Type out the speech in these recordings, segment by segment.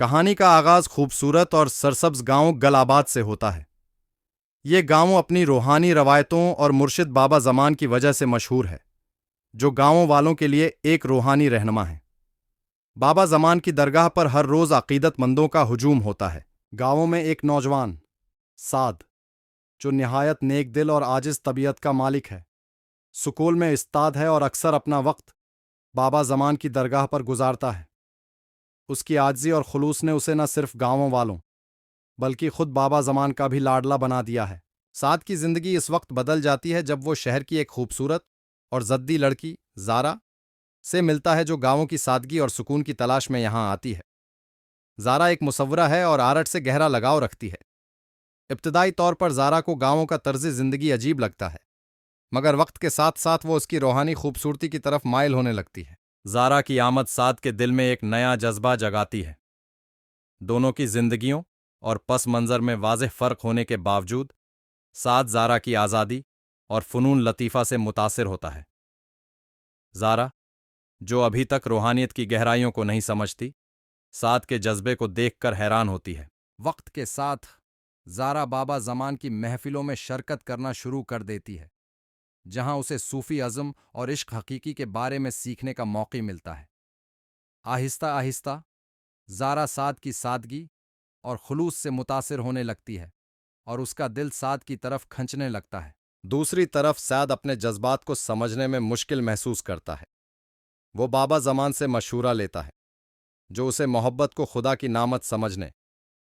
کہانی کا آغاز خوبصورت اور سرسبز گاؤں گل آباد سے ہوتا ہے۔ یہ گاؤں اپنی روحانی روایتوں اور مرشد بابا زمان کی وجہ سے مشہور ہے، جو گاؤں والوں کے لیے ایک روحانی رہنما ہے۔ بابا زمان کی درگاہ پر ہر روز عقیدت مندوں کا ہجوم ہوتا ہے۔ گاؤں میں ایک نوجوان سعد، جو نہایت نیک دل اور عاجز طبیعت کا مالک ہے، سکول میں استاد ہے اور اکثر اپنا وقت بابا زمان کی درگاہ پر گزارتا ہے۔ اس کی عاجزی اور خلوص نے اسے نہ صرف گاؤں والوں بلکہ خود بابا زمان کا بھی لاڈلا بنا دیا ہے۔ سعد کی زندگی اس وقت بدل جاتی ہے جب وہ شہر کی ایک خوبصورت اور ضدی لڑکی زارا سے ملتا ہے، جو گاؤں کی سادگی اور سکون کی تلاش میں یہاں آتی ہے۔ زارا ایک مصورہ ہے اور آرٹ سے گہرا لگاؤ رکھتی ہے۔ ابتدائی طور پر زارا کو گاؤں کا طرز زندگی عجیب لگتا ہے، مگر وقت کے ساتھ ساتھ وہ اس کی روحانی خوبصورتی کی طرف مائل ہونے لگتی ہے۔ زارا کی آمد سعد کے دل میں ایک نیا جذبہ جگاتی ہے۔ دونوں کی زندگیوں اور پس منظر میں واضح فرق ہونے کے باوجود، سعد زارا کی آزادی اور فنون لطیفہ سے متاثر ہوتا ہے۔ زارا، جو ابھی تک روحانیت کی گہرائیوں کو نہیں سمجھتی، سعد کے جذبے کو دیکھ کر حیران ہوتی ہے۔ وقت کے ساتھ زارا بابا زمان کی محفلوں میں شرکت کرنا شروع کر دیتی ہے، جہاں اسے صوفی عزم اور عشق حقیقی کے بارے میں سیکھنے کا موقع ملتا ہے۔ آہستہ آہستہ زارا سعد کی سادگی اور خلوص سے متاثر ہونے لگتی ہے اور اس کا دل سعد کی طرف کھنچنے لگتا ہے۔ دوسری طرف سعد اپنے جذبات کو سمجھنے میں مشکل محسوس کرتا ہے۔ وہ بابا زمان سے مشورہ لیتا ہے، جو اسے محبت کو خدا کی نعمت سمجھنے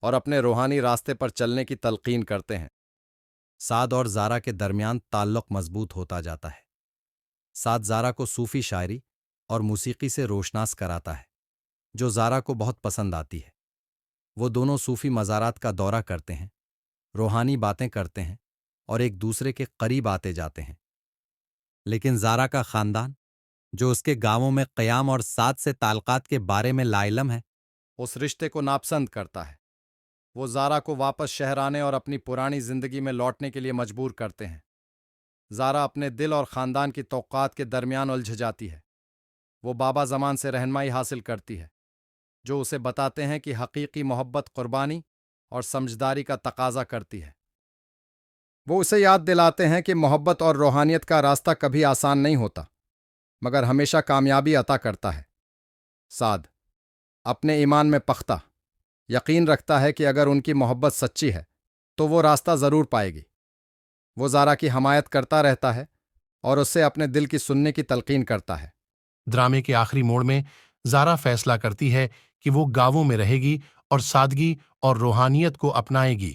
اور اپنے روحانی راستے پر چلنے کی تلقین کرتے ہیں۔ سعد اور زارا کے درمیان تعلق مضبوط ہوتا جاتا ہے۔ سعد زارا کو صوفی شاعری اور موسیقی سے روشناس کراتا ہے، جو زارا کو بہت پسند آتی ہے۔ وہ دونوں صوفی مزارات کا دورہ کرتے ہیں، روحانی باتیں کرتے ہیں اور ایک دوسرے کے قریب آتے جاتے ہیں۔ لیکن زارا کا خاندان، جو اس کے گاؤں میں قیام اور سعد سے تعلقات کے بارے میں لا علم ہے، اس رشتے کو ناپسند کرتا ہے۔ وہ زارا کو واپس شہر آنے اور اپنی پرانی زندگی میں لوٹنے کے لیے مجبور کرتے ہیں۔ زارا اپنے دل اور خاندان کی توقعات کے درمیان الجھ جاتی ہے۔ وہ بابا زمان سے رہنمائی حاصل کرتی ہے، جو اسے بتاتے ہیں کہ حقیقی محبت قربانی اور سمجھداری کا تقاضا کرتی ہے۔ وہ اسے یاد دلاتے ہیں کہ محبت اور روحانیت کا راستہ کبھی آسان نہیں ہوتا، مگر ہمیشہ کامیابی عطا کرتا ہے۔ سعد، اپنے ایمان میں پختہ، یقین رکھتا ہے کہ اگر ان کی محبت سچی ہے تو وہ راستہ ضرور پائے گی۔ وہ زارا کی حمایت کرتا رہتا ہے اور اس سے اپنے دل کی سننے کی تلقین کرتا ہے۔ ڈرامے کے آخری موڑ میں زارا فیصلہ کرتی ہے کہ وہ گاؤں میں رہے گی اور سادگی اور روحانیت کو اپنائے گی۔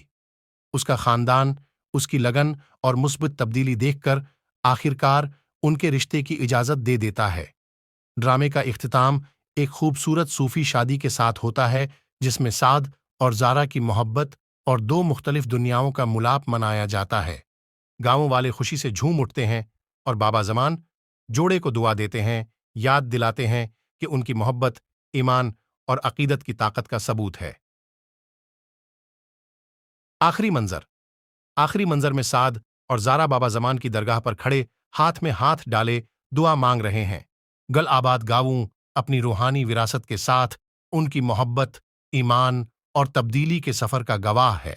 اس کا خاندان اس کی لگن اور مثبت تبدیلی دیکھ کر آخرکار ان کے رشتے کی اجازت دے دیتا ہے۔ ڈرامے کا اختتام ایک خوبصورت صوفی شادی کے ساتھ ہوتا ہے، جس میں سعد اور زارا کی محبت اور دو مختلف دنیاؤں کا ملاپ منایا جاتا ہے۔ گاؤں والے خوشی سے جھوم اٹھتے ہیں اور بابا زمان جوڑے کو دعا دیتے ہیں، یاد دلاتے ہیں کہ ان کی محبت ایمان اور عقیدت کی طاقت کا ثبوت ہے۔ آخری منظر میں سعد اور زارا بابا زمان کی درگاہ پر کھڑے ہاتھ میں ہاتھ ڈالے دعا مانگ رہے ہیں۔ گل آباد گاؤں اپنی روحانی وراثت کے ساتھ ان کی محبت، ایمان اور تبدیلی کے سفر کا گواہ ہے۔